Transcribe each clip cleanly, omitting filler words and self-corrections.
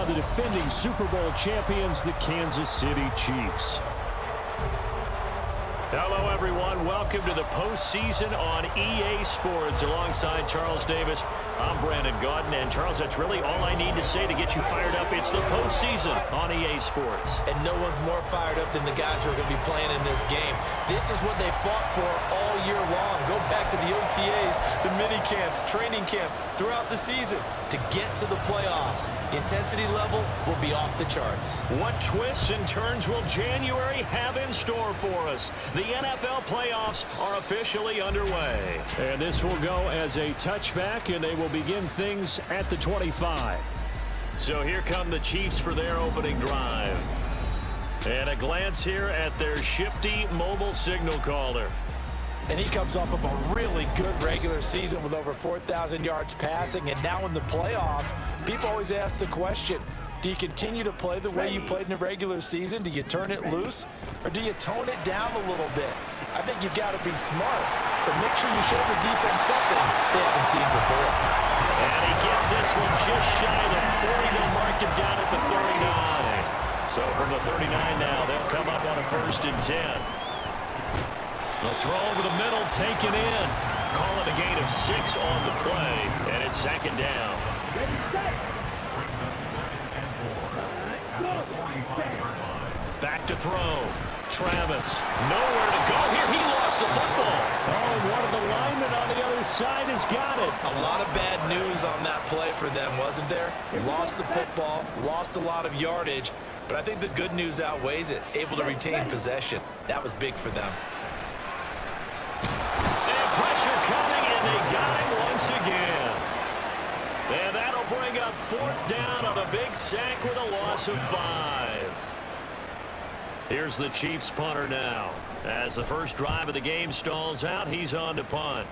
on the defending Super Bowl champions, the Kansas City Chiefs. Hello, everyone. Welcome to the postseason on EA Sports. Alongside Charles Davis, I'm Brandon Gaudin. And, Charles, that's really all I need to say to get you fired up. It's the postseason on EA Sports. And no one's more fired up than the guys who are going to be playing in this game. This is what they fought for all year long. Go back to the OTAs, the mini camps, training camp, throughout the season to get to the playoffs. The intensity level will be off the charts. What twists and turns will January have in store for us? The NFL playoffs are officially underway. And this will go as a touchback, and they will begin things at the 25. So here come the Chiefs for their opening drive. And a glance here at their shifty mobile signal caller. And he comes off of a really good regular season with over 4,000 yards passing. And now in the playoffs, people always ask the question, do you continue to play the way you played in the regular season? Do you turn it loose? Or do you tone it down a little bit? I think you've got to be smart, but make sure you show the defense something they haven't seen before. And he gets this one just shy of the 40. They'll mark him down at the 39. So from the 39 now, they'll come up on a 1st and 10. The throw over the middle, taken in. Call it a gain of 6 on the play, and it's 2nd down. Back to throw. Travis, nowhere to go here. He lost the football. Oh, and one of the linemen on the other side has got it. A lot of bad news on that play for them, wasn't there? Lost the football, lost a lot of yardage, but I think the good news outweighs it. Able to retain possession. That was big for them. And pressure coming, and they got him once again. And that'll bring up 4th down on a big sack with a loss of 5. Here's the Chiefs punter now. As the first drive of the game stalls out, he's on to punt.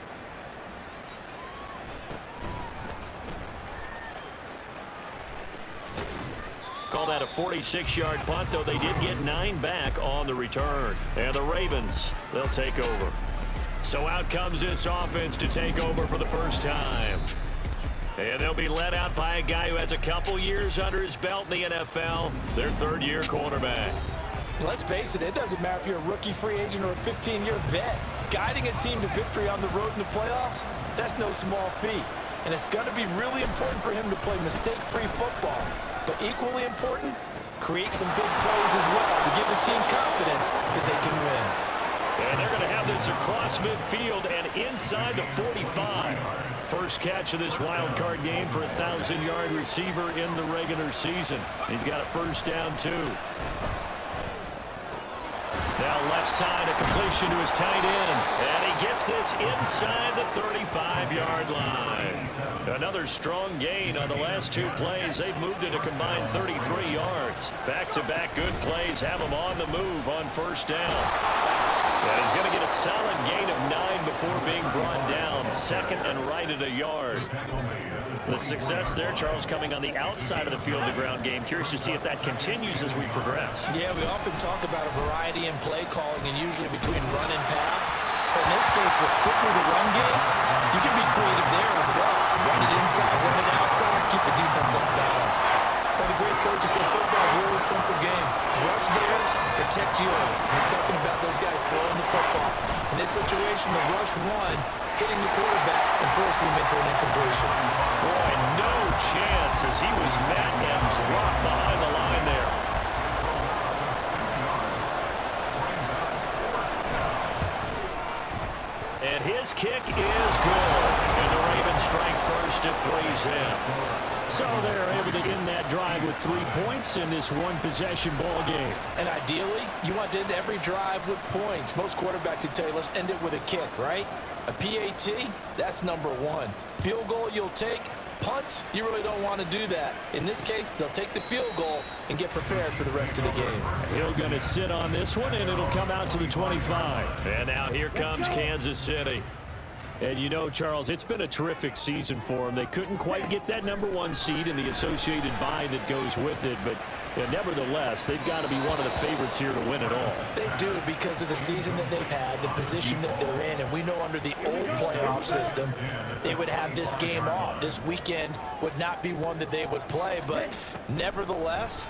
Call that a 46-yard punt, though they did get 9 back on the return. And the Ravens, they'll take over. So out comes this offense to take over for the first time. And they'll be led out by a guy who has a couple years under his belt in the NFL, their 3rd-year quarterback. Let's face it, it doesn't matter if you're a rookie free agent or a 15-year vet. Guiding a team to victory on the road in the playoffs, that's no small feat. And it's going to be really important for him to play mistake-free football. But equally important, create some big plays as well to give his team confidence that they can win. And they're going to have this across midfield and inside the 45. First catch of this wild card game for a 1,000-yard receiver in the regular season. He's got a 1st down, 2. Now left side, a completion to his tight end. And he gets this inside the 35-yard line. Another strong gain on the last 2 plays. They've moved it a combined 33 yards. Back-to-back good plays have him on the move on 1st down. And he's going to get a solid gain of 9 before being brought down. 2nd and right at a yard. The success there, Charles, coming on the outside of the field of the ground game. Curious to see if that continues as we progress. Yeah, we often talk about a variety in play calling and usually between run and pass. But in this case, with strictly the run game, you can be creative there as well. Run it inside, run it outside, keep the defense off balance. Well, the great coach said football is a really simple game. Rush theirs, protect yours. And he's talking about those guys throwing the football. In this situation, the rush one, hitting the quarterback and forcing him into an incompletion. Boy, no chance as he was met and dropped behind the line there. And his kick is good. And the Ravens strike first at 3's in. So they're able to end that drive with 3 points in this one-possession ball game. And ideally, you want to end every drive with points. Most quarterbacks would tell you, let's end it with a kick, right? A PAT, that's number 1. Field goal you'll take. Punts, you really don't want to do that. In this case, they'll take the field goal and get prepared for the rest of the game. He'll going to sit on this one, and it'll come out to the 25. And now here comes Kansas City. And you know, Charles, it's been a terrific season for them. They couldn't quite get that number 1 seed and the associated bye that goes with it, but And nevertheless, they've got to be one of the favorites here to win it all. They do, because of the season that they've had, the position that they're in. And we know under the old playoff system, they would have this game off. This weekend would not be one that they would play. But nevertheless,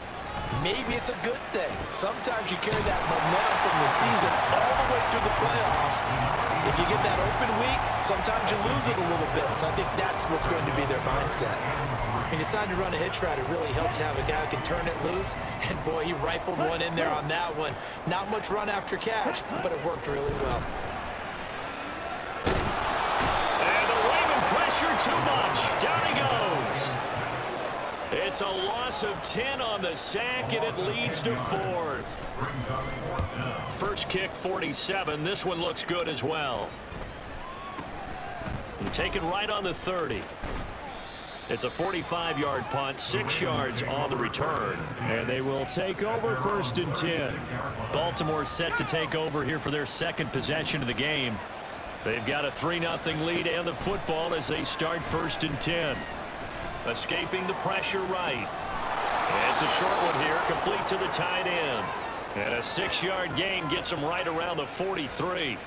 maybe it's a good thing. Sometimes you carry that momentum from the season all the way through the playoffs. If you get that open week, sometimes you lose it a little bit. So I think that's what's going to be their mindset. He decided to run a hitch route. It really helped to have a guy who can turn it loose. And, boy, he rifled one in there on that one. Not much run after catch, but it worked really well. And the Raven pressure too much. Down he goes. It's a loss of 10 on the sack, and it leads to 4th. First kick, 47. This one looks good as well. And taken right on the 30. It's a 45-yard punt, 6 yards on the return. And they will take over 1st and 10. Baltimore set to take over here for their second possession of the game. They've got a 3-0 lead and the football as they start 1st and 10. Escaping the pressure right. And it's a short one here, complete to the tight end. And a 6-yard gain gets him right around the 43.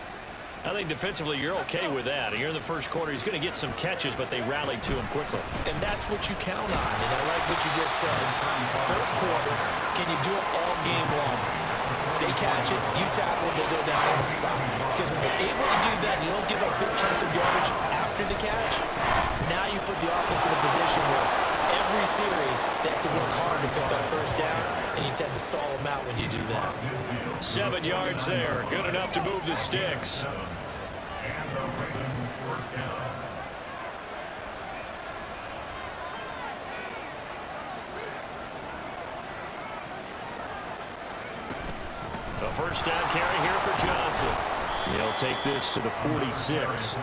I think defensively you're okay with that. Here in the first quarter, he's going to get some catches, but they rallied to him quickly. And that's what you count on. And I like what you just said. First quarter, can you do it all game long? They catch it, you tackle it, they'll go down on the spot. Because when you're able to do that, you don't give up big chunks of yardage after the catch. Now you put the offense in a position where every series they have to work hard to pick up first downs, and you tend to stall them out when you do that. 7 yards there, good enough to move the sticks. A first down carry here for Johnson. He'll take this to the 46.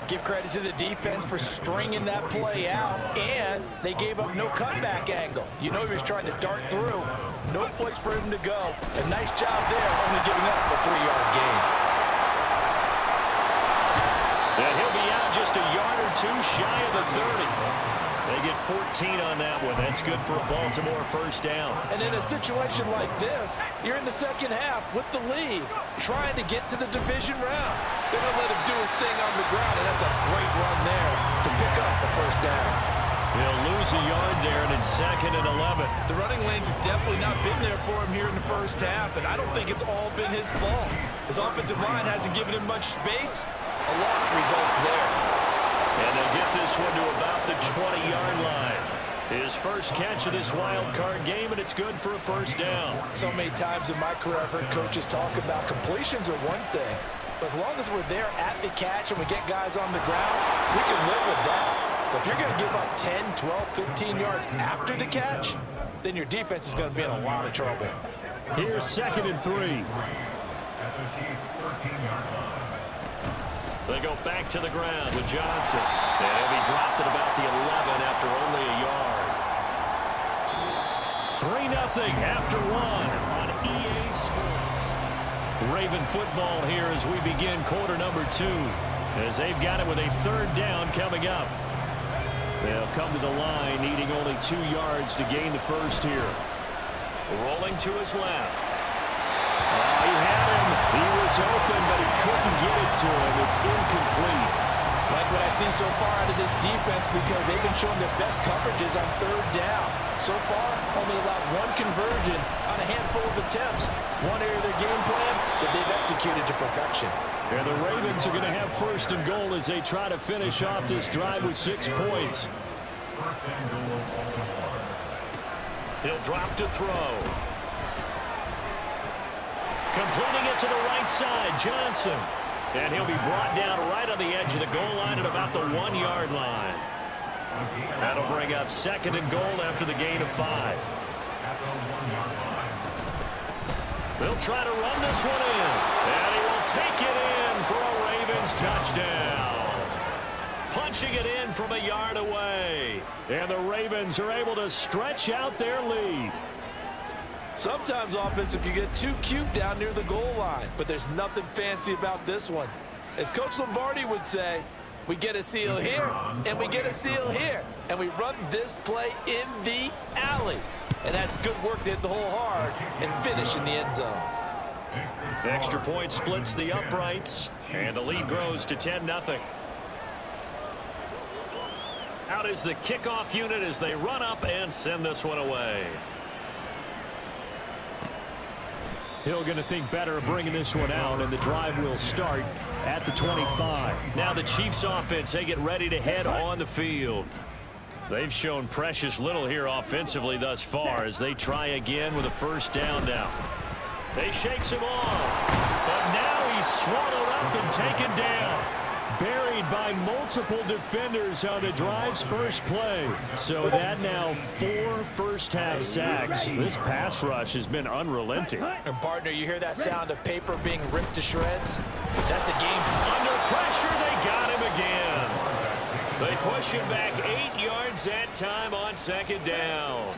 Give credit to the defense for stringing that play out, and they gave up no cutback angle. You know he was trying to dart through. No place for him to go. A nice job there, only giving up a 3-yard gain. And he'll be out just a yard or two shy of the 30. They get 14 on that one. That's good for a Baltimore first down. And in a situation like this, you're in the second half with the lead, trying to get to the division round. They're going to let him do his thing on the ground, and that's a great run there to pick up the first down. He'll lose a yard there, and it's 2nd and 11. The running lanes have definitely not been there for him here in the first half, and I don't think it's all been his fault. His offensive line hasn't given him much space. A loss results there. And they'll get this one to about the 20-yard line. His first catch of this wild card game, and it's good for a first down. So many times in my career, I've heard coaches talk about completions are one thing, but as long as we're there at the catch and we get guys on the ground, we can live with that. But if you're going to give up 10, 12, 15 yards after the catch, then your defense is going to be in a lot of trouble. Here's 2nd and 3. They go back to the ground with Johnson. And he'll be dropped at about the 11 after only a yard. 3-0 after 1 on EA Sports. Raven football here as we begin quarter number 2. As they've got it with a 3rd down coming up. They'll come to the line needing only 2 yards to gain the first here. Rolling to his left. He had him. He was open, but he couldn't get it to him. It's incomplete. Like what I've seen so far out of this defense, because they've been showing their best coverages on 3rd down. So far, only allowed 1 conversion on a handful of attempts. One area of their game plan that they've executed to perfection. And the Ravens are going to have 1st and goal as they try to finish off this drive with 6 points. He'll drop to throw. Completing it to the right side, Johnson. And he'll be brought down right on the edge of the goal line at about the 1-yard line. That'll bring up 2nd and goal after the gain of 5. They'll try to run this one in. And he will take it in for a Ravens touchdown. Punching it in from a yard away. And the Ravens are able to stretch out their lead. Sometimes offensive can get too cute down near the goal line, but there's nothing fancy about this one. As Coach Lombardi would say, we get a seal here, and we get a seal here, and we run this play in the alley. And that's good work to hit the hole hard and finish in the end zone. The extra point splits the uprights, and the lead grows to 10-0. Out is the kickoff unit as they run up and send this one away. Hill going to think better of bringing this one out, and the drive will start at the 25. Now the Chiefs offense, they get ready to head on the field. They've shown precious little here offensively thus far as they try again with a first down now. They shakes him off, but now he's swallowed up and taken down. Buried by multiple defenders on the drive's first play. So that now 4 first-half sacks. This pass rush has been unrelenting. And partner, you hear that sound of paper being ripped to shreds? That's a game. Under pressure, they got him again. They push him back 8 yards that time on second down.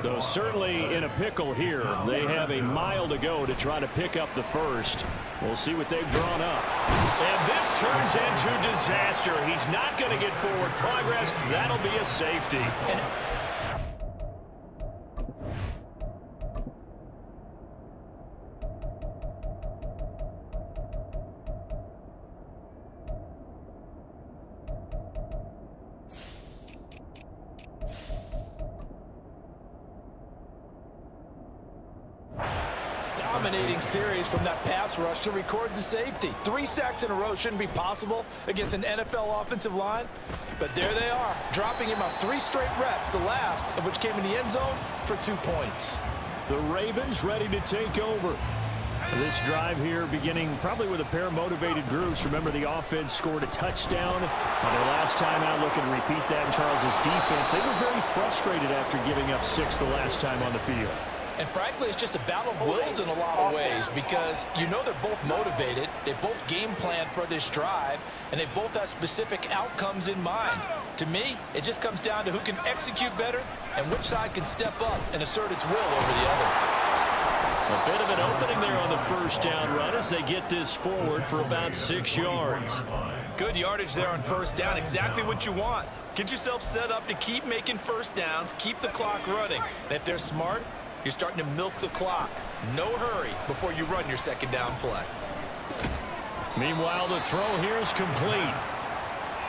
Though certainly in a pickle here. They have a mile to go to try to pick up the first. We'll see what they've drawn up. And this turns into disaster. He's not going to get forward progress. That'll be a safety. Dominating series from that pass rush to record the safety. 3 sacks in a row shouldn't be possible against an NFL offensive line, but there they are, dropping him on 3 straight reps, the last of which came in the end zone for 2 points. The Ravens ready to take over. This drive here beginning probably with a pair of motivated groups. Remember, the offense scored a touchdown on their last time out. Looking to repeat that in Charles's defense. They were very frustrated after giving up 6 the last time on the field. And frankly, it's just a battle of wills in a lot of ways because you know they're both motivated, they both game planned for this drive, and they both have specific outcomes in mind. To me, it just comes down to who can execute better and which side can step up and assert its will over the other. A bit of an opening there on the first down run as they get this forward for about 6 yards. Good yardage there on first down, exactly what you want. Get yourself set up to keep making first downs, keep the clock running. And if they're smart, you're starting to milk the clock. No hurry before you run your second down play. Meanwhile, the throw here is complete.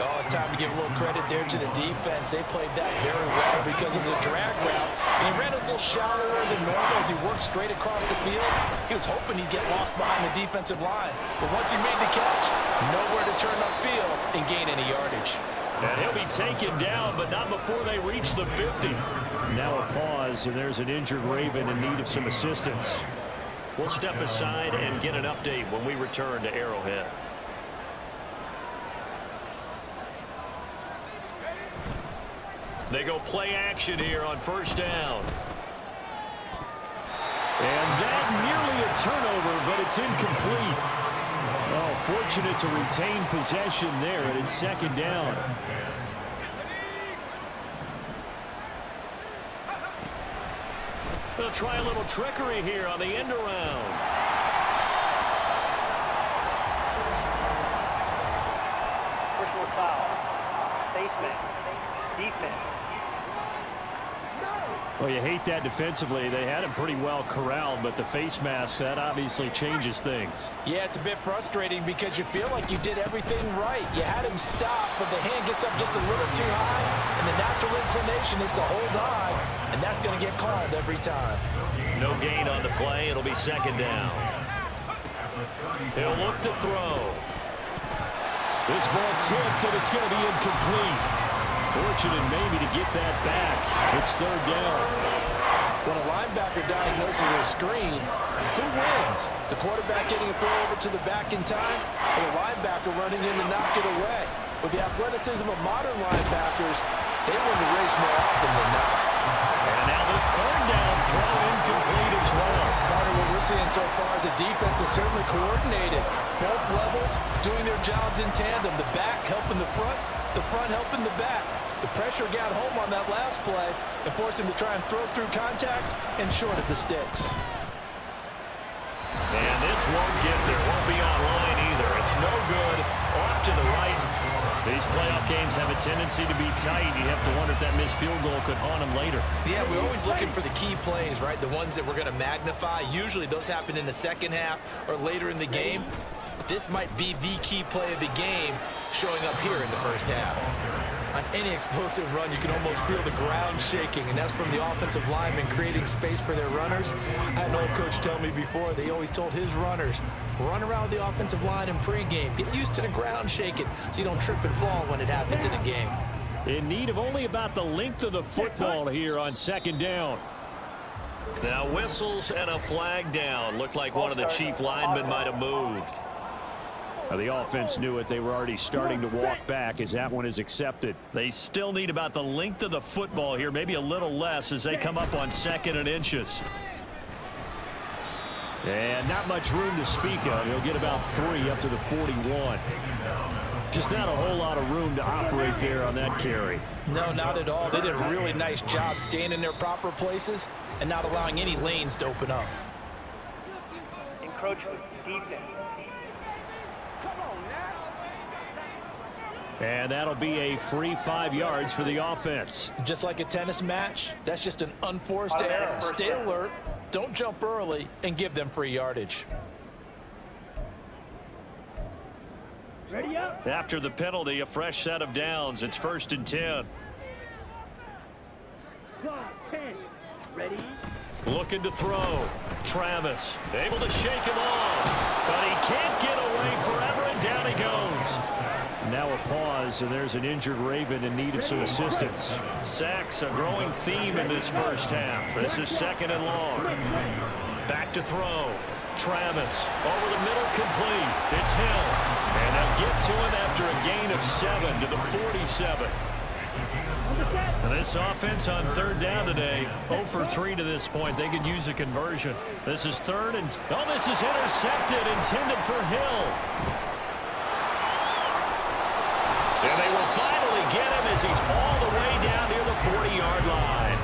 Oh, it's time to give a little credit there to the defense. They played that very well because it was a drag route. And he ran a little shallower than normal as he worked straight across the field. He was hoping he'd get lost behind the defensive line. But once he made the catch, nowhere to turn upfield and gain any yardage. And he'll be taken down, but not before they reach the 50. Now a pause, and there's an injured Raven in need of some assistance. We'll step aside and get an update when we return to Arrowhead. They go play action here on first down. And that nearly a turnover, but it's incomplete. Oh, fortunate to retain possession there, and it's second down. They'll try a little trickery here on the end around. Personal foul. Face mask. Defense. Well, you hate that defensively. They had him pretty well corralled, but the face mask, that obviously changes things. Yeah, it's a bit frustrating because you feel like you did everything right. You had him stop, but the hand gets up just a little too high, and the natural inclination is to hold on, and that's going to get called every time. No gain on the play. It'll be second down. He'll look to throw. This ball tipped, and it's going to be incomplete. Fortunate maybe to get that back. It's third down. When a linebacker diagnoses a screen, who wins? The quarterback getting a throw over to the back in time, or the linebacker running in to knock it away? With the athleticism of modern linebackers, they win the race more often than not. And now the third down throw incomplete as well. Part of what we're seeing so far is the defense is certainly coordinated. Both levels doing their jobs in tandem. The back helping the front helping the back. The pressure got home on that last play and forced him to try and throw through contact and short of the sticks. And this won't get there. Won't be online either. It's no good. Off to the right. These playoff games have a tendency to be tight. You have to wonder if that missed field goal could haunt them later. Yeah, we're always looking for the key plays, right? The ones that we're going to magnify. Usually those happen in the second half or later in the game. This might be the key play of the game showing up here in the first half. On any explosive run, you can almost feel the ground shaking, and that's from the offensive linemen creating space for their runners. I had an old coach tell me before, they always told his runners, run around the offensive line in pregame. Get used to the ground shaking so you don't trip and fall when it happens in a game. In need of only about the length of the football here on second down. Now whistles and a flag down. Looked like one of the chief linemen might have moved. Now, the offense knew it. They were already starting to walk back as that one is accepted. They still need about the length of the football here, maybe a little less as they come up on 2nd and inches. And not much room to speak of. He'll get about 3 up to the 41. Just not a whole lot of room to operate there on that carry. No, not at all. They did a really nice job staying in their proper places and not allowing any lanes to open up. Encroachment, defense. And that'll be a free 5 yards for the offense. Just like a tennis match, that's just an unforced error. Stay alert, don't jump early, and give them free yardage. Ready up. After the penalty, a fresh set of downs. It's 1st and 10. 10. Ready. Looking to throw. Travis able to shake him off, but he can't get away forever, and down he goes. Now a pause, and there's an injured Raven in need of some assistance. Sacks, a growing theme in this first half. This is 2nd and long. Back to throw. Travis over the middle, complete. It's Hill, and they'll get to him after a gain of 7 to the 47. And this offense on 3rd down today, 0 for 3 to this point. They could use a conversion. This is 3rd and... Oh, this is intercepted, intended for Hill. And they will finally get him as he's all the way down near the 40-yard line.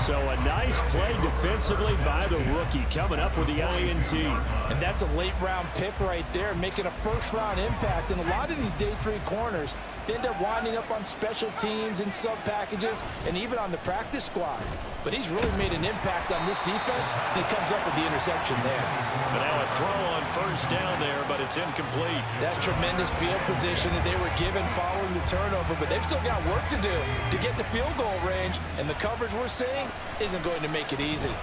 So a nice play defensively by the rookie, coming up with the INT. And that's a late-round pick right there, making a first-round impact. And a lot of these day 3 corners, they end up winding up on special teams and sub-packages and even on the practice squad. But he's really made an impact on this defense, and he comes up with the interception there. But now a throw on 1st down there, but it's incomplete. That's tremendous field position that they were given following the turnover, but they've still got work to do to get to field goal range, and the coverage we're seeing isn't going to make it easy.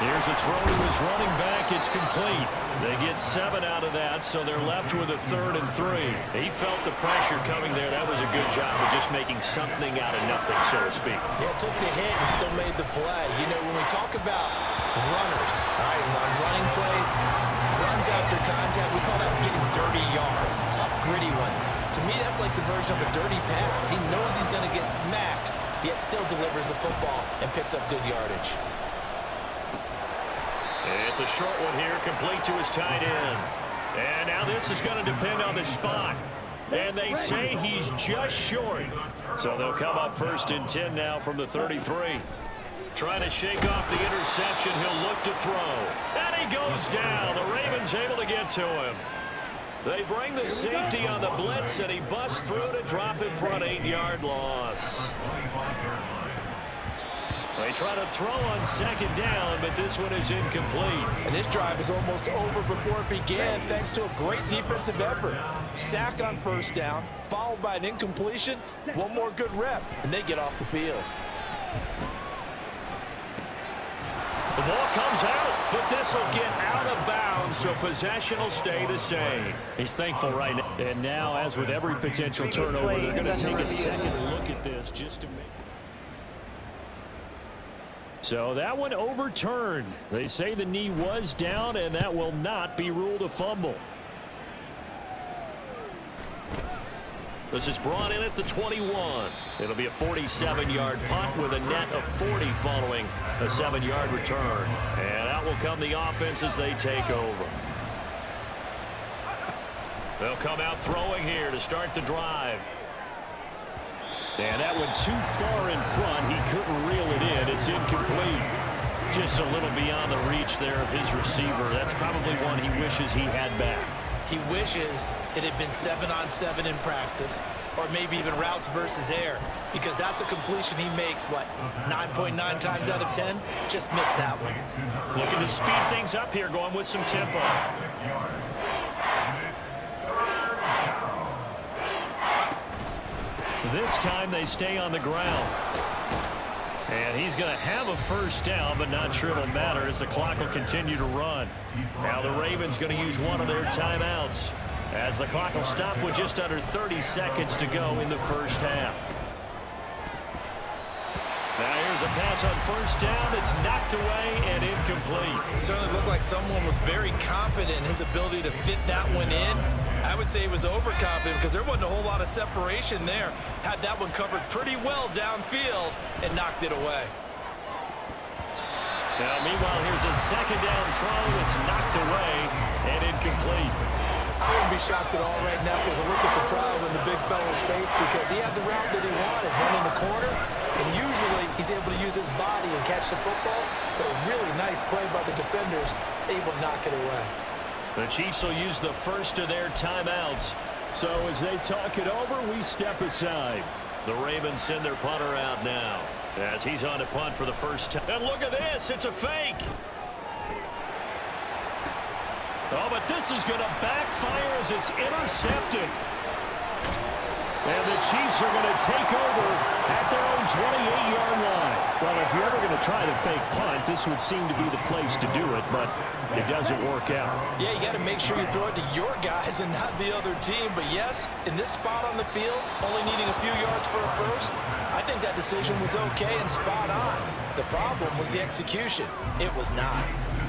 Here's a throw to his running back. It's complete. They get 7 out of that, so they're left with a 3rd and 3. He felt the pressure coming there. That was a good job of just making something out of nothing, so to speak. Yeah, took the hit and still made the play. You know, when we talk about runners, right, on running plays, runs after contact, we call that getting dirty yards, tough, gritty ones. To me, that's like the version of a dirty pass. He knows he's going to get smacked, yet still delivers the football and picks up good yardage. It's a short one here, complete to his tight end. And now this is going to depend on the spot. And they say he's just short. So they'll come up 1st and 10 now from the 33. Trying to shake off the interception. He'll look to throw. And he goes down. The Ravens able to get to him. They bring the safety on the blitz, and he busts through to drop it for an 8-yard loss. They try to throw on 2nd down, but this one is incomplete. And this drive is almost over before it began, thanks to a great defensive effort. Sack on 1st down, followed by an incompletion. One more good rep, and they get off the field. The ball comes out, but this will get out of bounds, so possession will stay the same. He's thankful right now. And now, as with every potential turnover, they're going to take a second look at this just to make... So that one overturned. They say the knee was down, and that will not be ruled a fumble. This is brought in at the 21. It'll be a 47-yard punt with a net of 40 following a 7-yard return. And out will come the offense as they take over. They'll come out throwing here to start the drive. And that one too far in front. He couldn't reel it in. It's incomplete. Just a little beyond the reach there of his receiver. That's probably one he wishes he had back. He wishes it had been 7-on-7 in practice, or maybe even routes versus air, because that's a completion he makes, what, 9.9 times out of 10? Just missed that one. Looking to speed things up here, going with some tempo. This time they stay on the ground. And he's going to have a first down, but not sure it'll matter as the clock will continue to run. Now the Ravens going to use one of their timeouts as the clock will stop with just under 30 seconds to go in the first half. Now here's a pass on first down. It's knocked away and incomplete. It certainly looked like someone was very confident in his ability to fit that one in. I would say he was overconfident because there wasn't a whole lot of separation there. Had that one covered pretty well downfield and knocked it away. Now, meanwhile, here's a second down throw. It's knocked away and incomplete. I wouldn't be shocked at all right now if there's a look of surprise on the big fella's face because he had the route that he wanted, running the corner, and usually he's able to use his body and catch the football, but a really nice play by the defenders, able to knock it away. The Chiefs will use the first of their timeouts. So as they talk it over, we step aside. The Ravens send their punter out now as he's on to punt for the first time. And look at this. It's a fake. Oh, but this is going to backfire as it's intercepted. And the Chiefs are going to take over at their own 28-yard line. Well, if you're ever going to try to fake punt, this would seem to be the place to do it, but it doesn't work out. Yeah, you got to make sure you throw it to your guys and not the other team. But yes, in this spot on the field, only needing a few yards for a first, I think that decision was okay and spot on. The problem was the execution. It was not.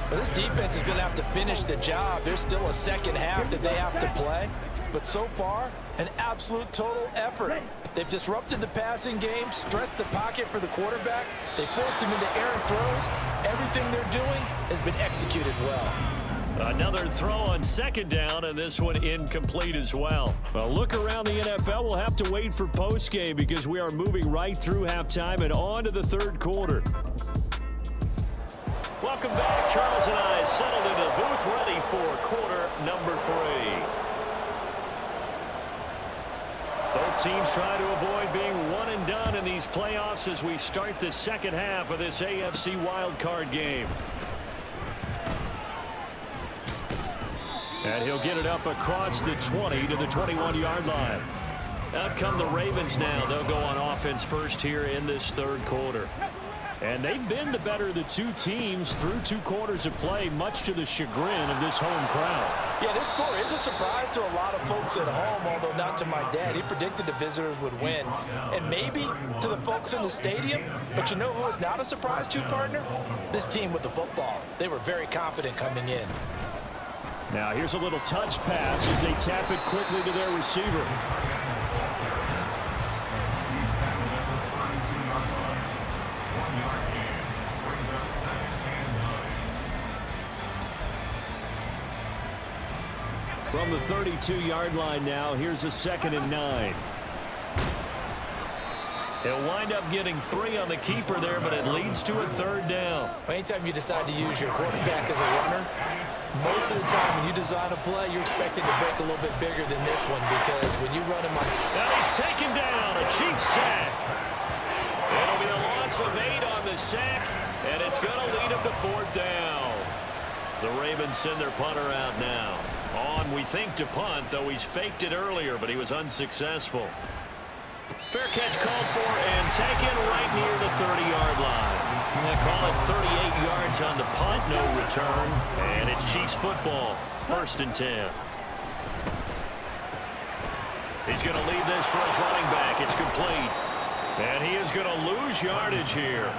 But this defense is going to have to finish the job. There's still a second half that they have to play. But so far, an absolute total effort. They've disrupted the passing game, stressed the pocket for the quarterback. They forced him into errant throws. Everything they're doing has been executed well. Another throw on second down, and this one incomplete as well. Well, look around the NFL. We'll have to wait for postgame because we are moving right through halftime and on to the third quarter. Welcome back. Charles and I settled into the booth ready for quarter number 3. Both teams try to avoid being one and done in these playoffs as we start the second half of this AFC wildcard game. And he'll get it up across the 20 to the 21-yard line. Out come the Ravens now. They'll go on offense first here in this third quarter. And they've been the better of the two teams through 2 quarters of play, much to the chagrin of this home crowd. Yeah, this score is a surprise to a lot of folks at home, although not to my dad. He predicted the visitors would win. And maybe to the folks in the stadium. But you know who is not a surprise to, partner? This team with the football. They were very confident coming in. Now here's a little touch pass as they tap it quickly to their receiver. From the 32-yard line now, here's a 2nd and 9. They'll wind up getting 3 on the keeper there, but it leads to a third down. Anytime you decide to use your quarterback as a runner, most of the time when you design a play, you're expecting to break a little bit bigger than this one because when you run him like... Now he's taken down, a Chiefs sack. It'll be a loss of 8 on the sack, and it's going to lead him to 4th down. The Ravens send their punter out now. On, we think, to punt, though he's faked it earlier, but he was unsuccessful. Fair catch called for and taken right near the 30-yard line. They call it 38 yards on the punt, no return, and it's Chiefs football, 1st and 10. He's going to leave this for his running back. It's complete. And he is going to lose yardage here.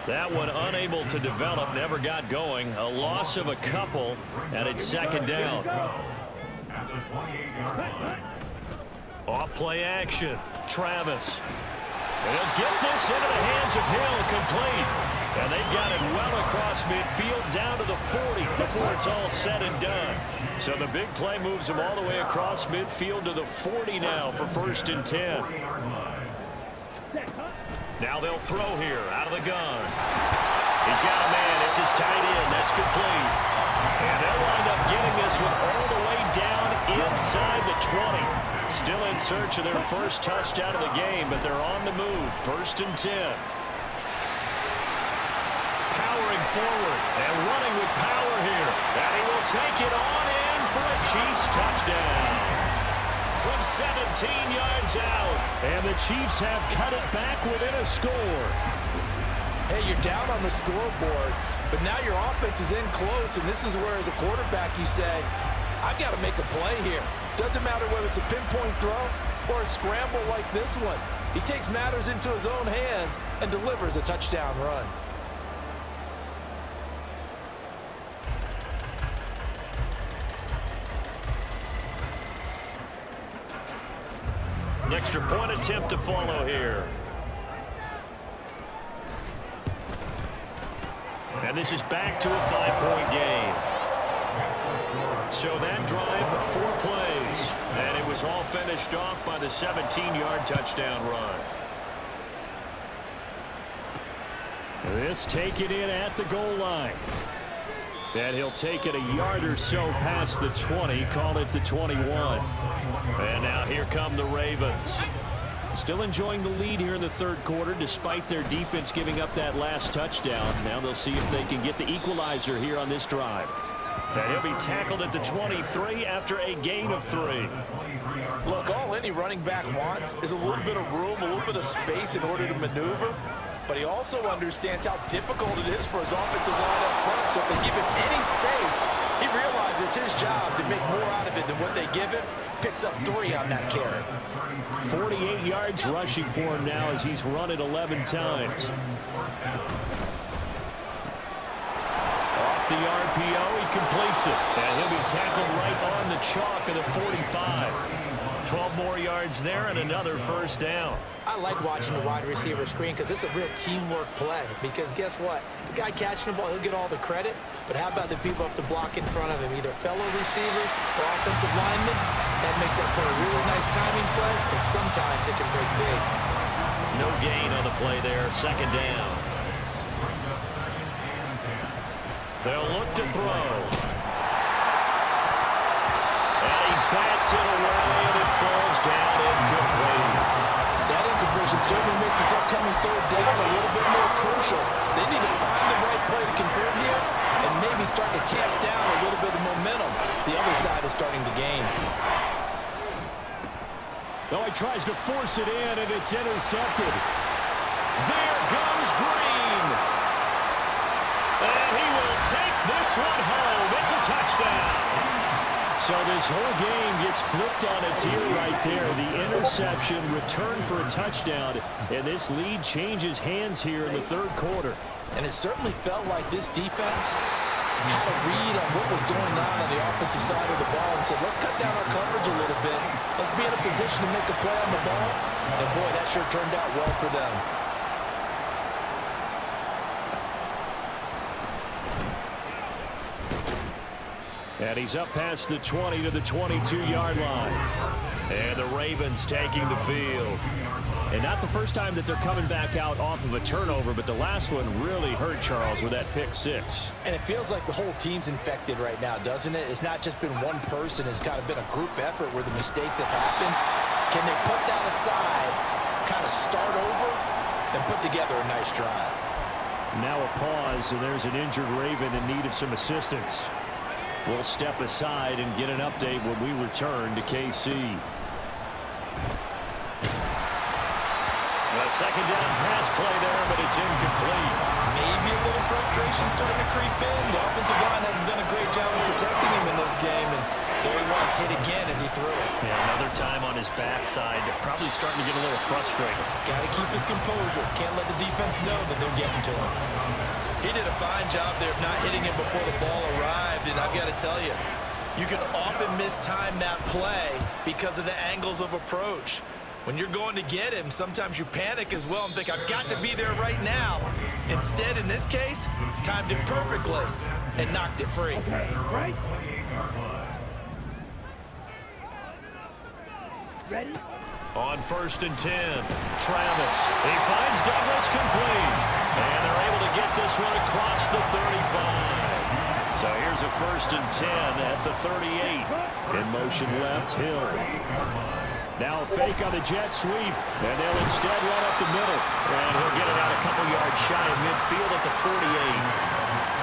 That one unable to develop, never got going. A loss of a couple, and it's 2nd down. Off play action. Travis. And he'll get this into the hands of Hill, complete. And they've got it well across midfield down to the 40 before it's all said and done. So the big play moves him all the way across midfield to the 40 now for 1st and 10. Now they'll throw here out of the gun. He's got a man. It's his tight end. That's complete. And they'll wind up getting this one all the way down inside the 20. Still in search of their first touchdown of the game, but they're on the move. 1st and 10. Powering forward and running with power here. And he will take it on in for a Chiefs touchdown. From 17 yards out. And the Chiefs have cut it back within a score. Hey, you're down on the scoreboard, but now your offense is in close, and this is where, as a quarterback, you say, I've got to make a play here. Doesn't matter whether it's a pinpoint throw or a scramble like this one. He takes matters into his own hands and delivers a touchdown run. An extra point attempt to follow here. And this is back to a 5-point game. So that drive, 4 plays. And it was all finished off by the 17-yard touchdown run. This taken in at the goal line. And he'll take it a yard or so past the 20, call it the 21. And now here come the Ravens. Still enjoying the lead here in the 3rd quarter, despite their defense giving up that last touchdown. Now they'll see if they can get the equalizer here on this drive. And he'll be tackled at the 23 after a gain of 3. Look, all any running back wants is a little bit of room, a little bit of space in order to maneuver. But he also understands how difficult it is for his offensive line up front. So if they give him any space, he realizes his job to make more out of it than what they give him. Picks up 3 on that carry. 48 yards rushing for him now as he's run it 11 times. Off the RPO, he completes it. And he'll be tackled right on the chalk of the 45. 12 more yards there and another 1st down. I like watching the wide receiver screen because it's a real teamwork play. Because guess what? The guy catching the ball, he'll get all the credit. But how about the people have to block in front of him, either fellow receivers or offensive linemen? That makes that play a really nice timing play, and sometimes it can break big. No gain on the play there, 2nd down. They'll look to throw. And he bats it away, and it falls down incomplete. That incompletion certainly makes this upcoming 3rd down a little bit more crucial. They need to find the right play to convert here and maybe start to tamp down a little bit of momentum. The other side is starting to gain. Oh, he tries to force it in, and it's intercepted. There goes Green. And he will take this one home. It's a touchdown. So this whole game gets flipped on its ear right there. The interception, return for a touchdown, and this lead changes hands here in the 3rd quarter. And it certainly felt like this defense had a read on what was going on the offensive side of the ball and said, let's cut down our coverage a little bit. Let's be in a position to make a play on the ball. And boy, that sure turned out well for them. And he's up past the 20 to the 22-yard line. And the Ravens taking the field. And not the first time that they're coming back out off of a turnover, but the last one really hurt Charles with that pick 6. And it feels like the whole team's infected right now, doesn't it? It's not just been one person. It's kind of been a group effort where the mistakes have happened. Can they put that aside, kind of start over, and put together a nice drive? Now a pause, and there's an injured Raven in need of some assistance. We'll step aside and get an update when we return to KC. A 2nd down pass play there, but it's incomplete. Maybe a little frustration starting to creep in. The offensive line hasn't done a great job of protecting him in this game, and there he was, hit again as he threw it. Yeah, another time on his backside. Probably starting to get a little frustrated. Got to keep his composure. Can't let the defense know that they're getting to him. He did a fine job there of not hitting him before the ball arrived, and I've got to tell you, you can often mistime that play because of the angles of approach. When you're going to get him, sometimes you panic as well and think, I've got to be there right now. Instead, in this case, timed it perfectly and knocked it free. Okay, right? Ready? On 1st and 10, Travis. He finds Douglas complete. And they're able to get this one across the 35. So So here's a 1st and 10 at the 38. In motion left, Hill. Now a fake on the jet sweep, and they'll instead run up the middle. And he'll get it out a couple yards shy of midfield at the 48.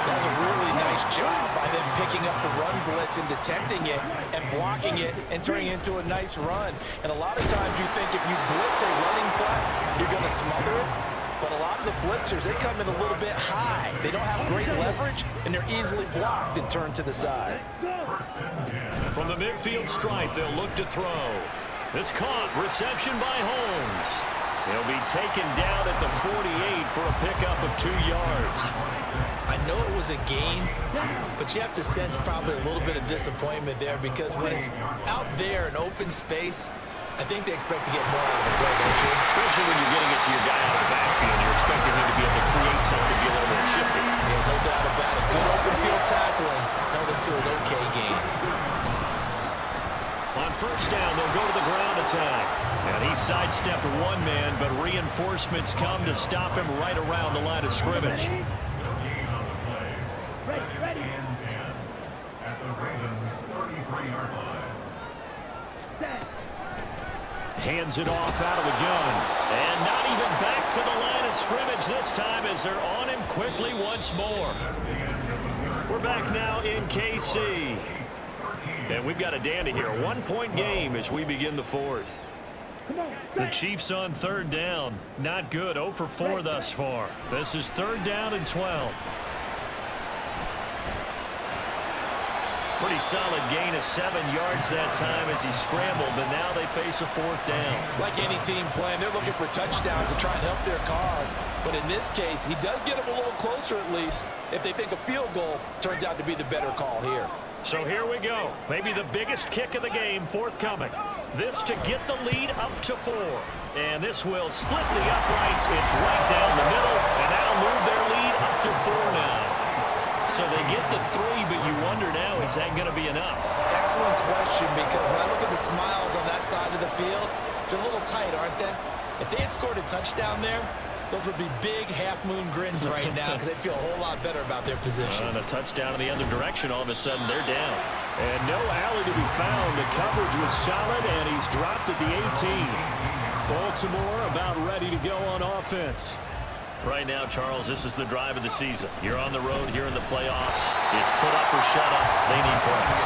That's a really nice job by them picking up the run blitz and detecting it and blocking it and turning it into a nice run. And a lot of times you think if you blitz a running play, you're going to smother it. But a lot of the blitzers, they come in a little bit high. They don't have great leverage, and they're easily blocked and turned to the side. From the midfield stripe, they'll look to throw. This caught. Reception by Holmes. He'll be taken down at the 48 for a pickup of 2 yards. I know it was a gain, but you have to sense probably a little bit of disappointment there because when it's out there in open space, I think they expect to get more out of the play, don't you? Especially when you're getting it to your guy out of the backfield. You're expecting him to be able to create something, be a little more shifty. Yeah, no doubt about it. Good open field tackling held him to an okay gain. On 1st down, they'll go to the ground attack. And he sidestepped one man, but reinforcements come to stop him right around the line of scrimmage. Ready. At the Ravens 33-yard line. Hands it off out of the gun. And not even back to the line of scrimmage this time as they're on him quickly once more. We're back now in KC. And we've got a dandy here. 1-point game as we begin the 4th. The Chiefs on 3rd down. Not good. 0 for 4 thus far. This is 3rd down and 12. Pretty solid gain of 7 yards that time as he scrambled, but now they face a 4th down. Like any team playing, they're looking for touchdowns to try and help their cause. But in this case, he does get them a little closer at least if they think a field goal turns out to be the better call here. So here we go. Maybe the biggest kick of the game forthcoming. This to get the lead up to 4. And this will split the uprights. It's right down the middle, and that'll move their lead up to 4 now. So they get the 3, but you wonder now, is that going to be enough? Excellent question, because when I look at the smiles on that side of the field, they're a little tight, aren't they? If they had scored a touchdown there, those would be big half-moon grins right now because they'd feel a whole lot better about their position. And a touchdown in the other direction, all of a sudden they're down. And no alley to be found. The coverage was solid, and he's dropped at the 18. Baltimore about ready to go on offense. Right now, Charles, this is the drive of the season. You're on the road here in the playoffs. It's put up or shut up. They need points.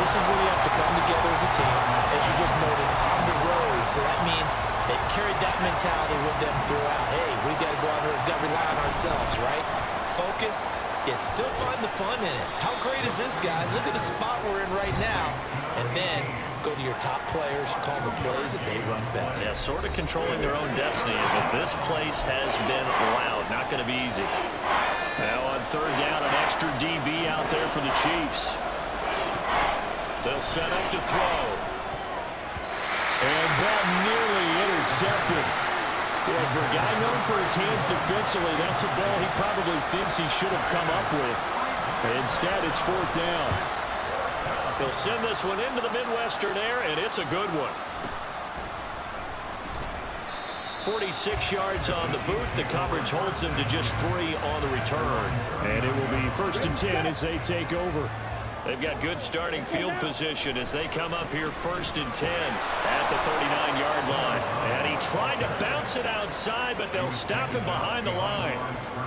This is where you have to come together as a team, as you just noted, on the road. So that means they've carried that mentality with them throughout. Hey, we've got to go out there, we've got to rely on ourselves, right? Focus, yet still find the fun in it. How great is this, guys? Look at the spot we're in right now. And then go to your top players, call the plays that they run best. Yeah, sort of controlling their own destiny, but this place has been loud. Not going to be easy. Now on 3rd down, an extra DB out there for the Chiefs. They'll set up to throw. And that nearly intercepted. Yeah, for a guy known for his hands defensively, that's a ball he probably thinks he should have come up with. Instead, it's 4th down. They'll send this one into the Midwestern air, and it's a good one. 46 yards on the boot. The coverage holds him to just 3 on the return. And it will be 1st and 10 as they take over. They've got good starting field position as they come up here 1st and 10 at the 39-yard line. And he tried to bounce it outside, but they'll stop him behind the line.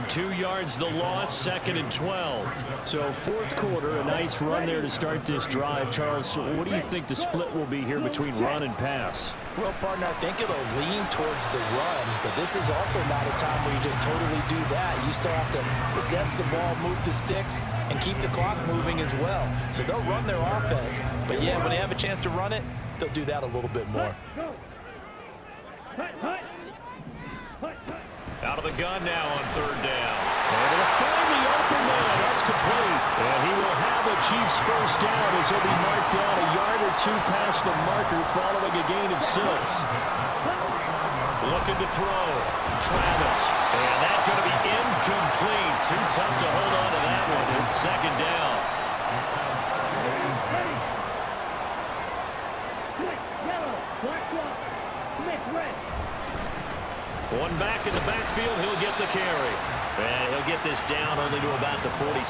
2 yards the loss, 2nd and 12. So 4th quarter, a nice run there to start this drive. Charles, what do you think the split will be here between run and pass? Well, partner, I think it'll lean towards the run, but this is also not a time where you just totally do that. You still have to possess the ball, move the sticks, and keep the clock moving as well. So they'll run their offense, but yeah, when they have a chance to run it, they'll do that a little bit more. Out of the gun now on 3rd down. And they'll find the open man. That's complete. And he will have the Chiefs 1st down as he'll be marked down a yard or 2 past the marker following a gain of 6. Looking to throw. Travis. And that's going to be incomplete. Too tough to hold on to that one. And 2nd down. One back in the backfield, he'll get the carry. And he'll get this down only to about the 46.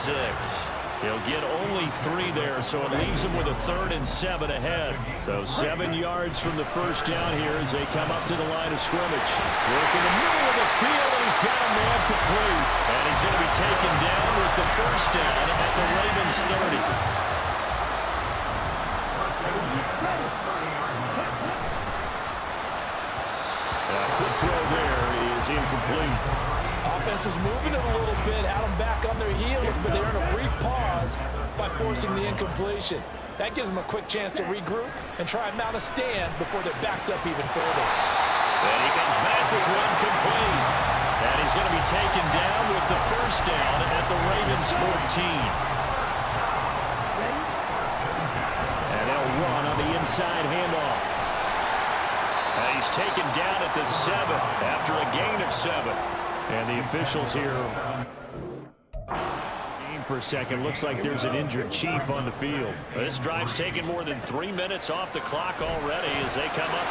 He'll get only 3 there, so it leaves him with a 3rd and 7 ahead. So 7 yards from the first down here as they come up to the line of scrimmage. Work in the middle of the field, and he's got a man complete. And he's going to be taken down with the first down at the Ravens 30. Quick throw there is incomplete. Offense was moving it a little bit, had them back on their heels, but they're in a brief pause by forcing the incompletion. That gives them a quick chance to regroup and try and mount a stand before they're backed up even further. And he comes back with one complete. And he's going to be taken down with the first down at the Ravens 14. And they'll run on the inside handoff. And he's taken down at the 7 after a gain of 7. And the officials here for a second. Looks like there's an injured Chief on the field. This drive's taken more than 3 minutes off the clock already as they come up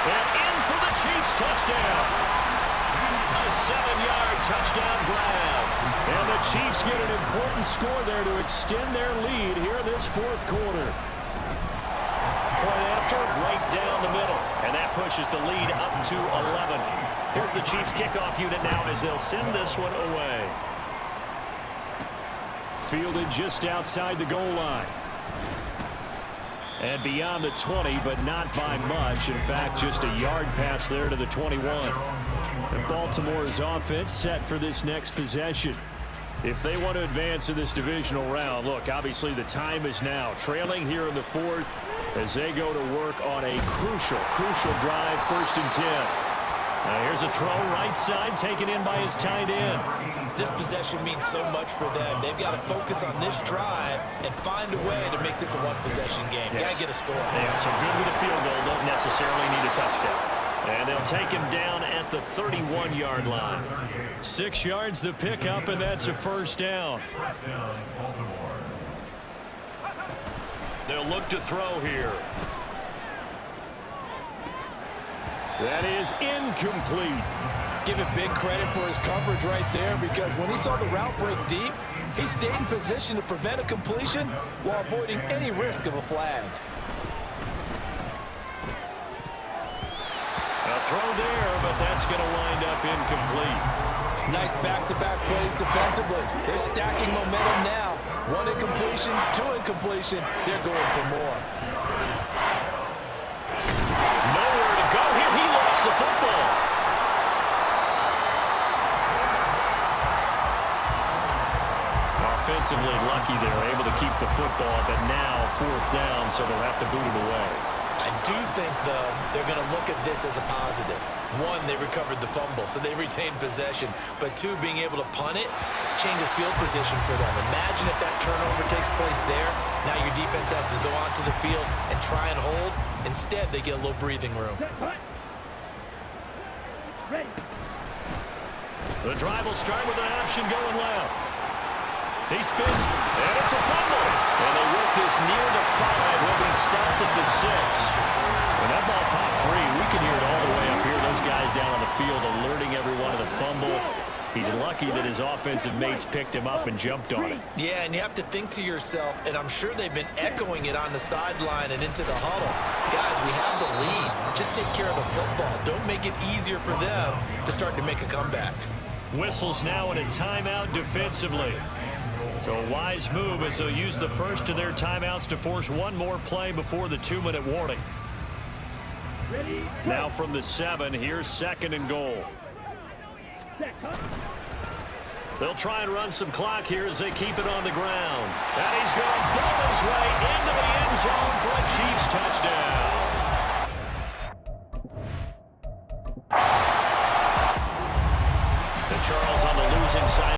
and in for the Chiefs touchdown. A 7-yard touchdown grab. And the Chiefs get an important score there to extend their lead here this 4th quarter. Point after, right down the middle. And that pushes the lead up to 11. Here's the Chiefs kickoff unit now as they'll send this one away. Fielded just outside the goal line. And beyond the 20, but not by much. In fact, just a yard pass there to the 21. And Baltimore's offense set for this next possession. If they want to advance in this divisional round, look, obviously the time is now. Trailing here in the 4th as they go to work on a crucial drive, 1st and 10. Now here's a throw right side taken in by his tight end. This possession means so much for them. They've got to focus on this drive and find a way to make this a one-possession game. Yes. Got to get a score. Yeah, so good with a field goal. Don't necessarily need a touchdown. And they'll take him down at the 31-yard line. 6 yards the pickup, and that's a first down. They'll look to throw here. That is incomplete. Give him big credit for his coverage right there, because when he saw the route break deep, he stayed in position to prevent a completion while avoiding any risk of a flag. A throw there, but that's going to wind up incomplete. Nice back-to-back plays defensively. They're stacking momentum now. 1 incompletion, 2 incompletion. They're going for more. Nowhere to go here. He lost the football. Offensively lucky they're able to keep the football, but now 4th down, so they'll have to boot it away. I do think, though, they're going to look at this as a positive. 1, they recovered the fumble, so they retained possession. But 2, being able to punt it changes field position for them. Imagine if that turnover takes place there. Now your defense has to go onto the field and try and hold. Instead, they get a little breathing room. The drive will start with an option going left. He spins, and it's a fumble. And they work this near the 5. Will be stopped at the 6. When that ball popped free, we can hear it all the way up here. Those guys down on the field alerting everyone of the fumble. He's lucky that his offensive mates picked him up and jumped on it. Yeah, and you have to think to yourself, and I'm sure they've been echoing it on the sideline and into the huddle. Guys, we have the lead. Just take care of the football. Don't make it easier for them to start to make a comeback. Whistles now in a timeout defensively. So a wise move as they'll use the first of their timeouts to force one more play before the 2-minute warning. Now from the 7, here's 2nd and goal. They'll try and run some clock here as they keep it on the ground. And he's going to bowl his way into the end zone for a Chiefs touchdown. The Charles on the losing side.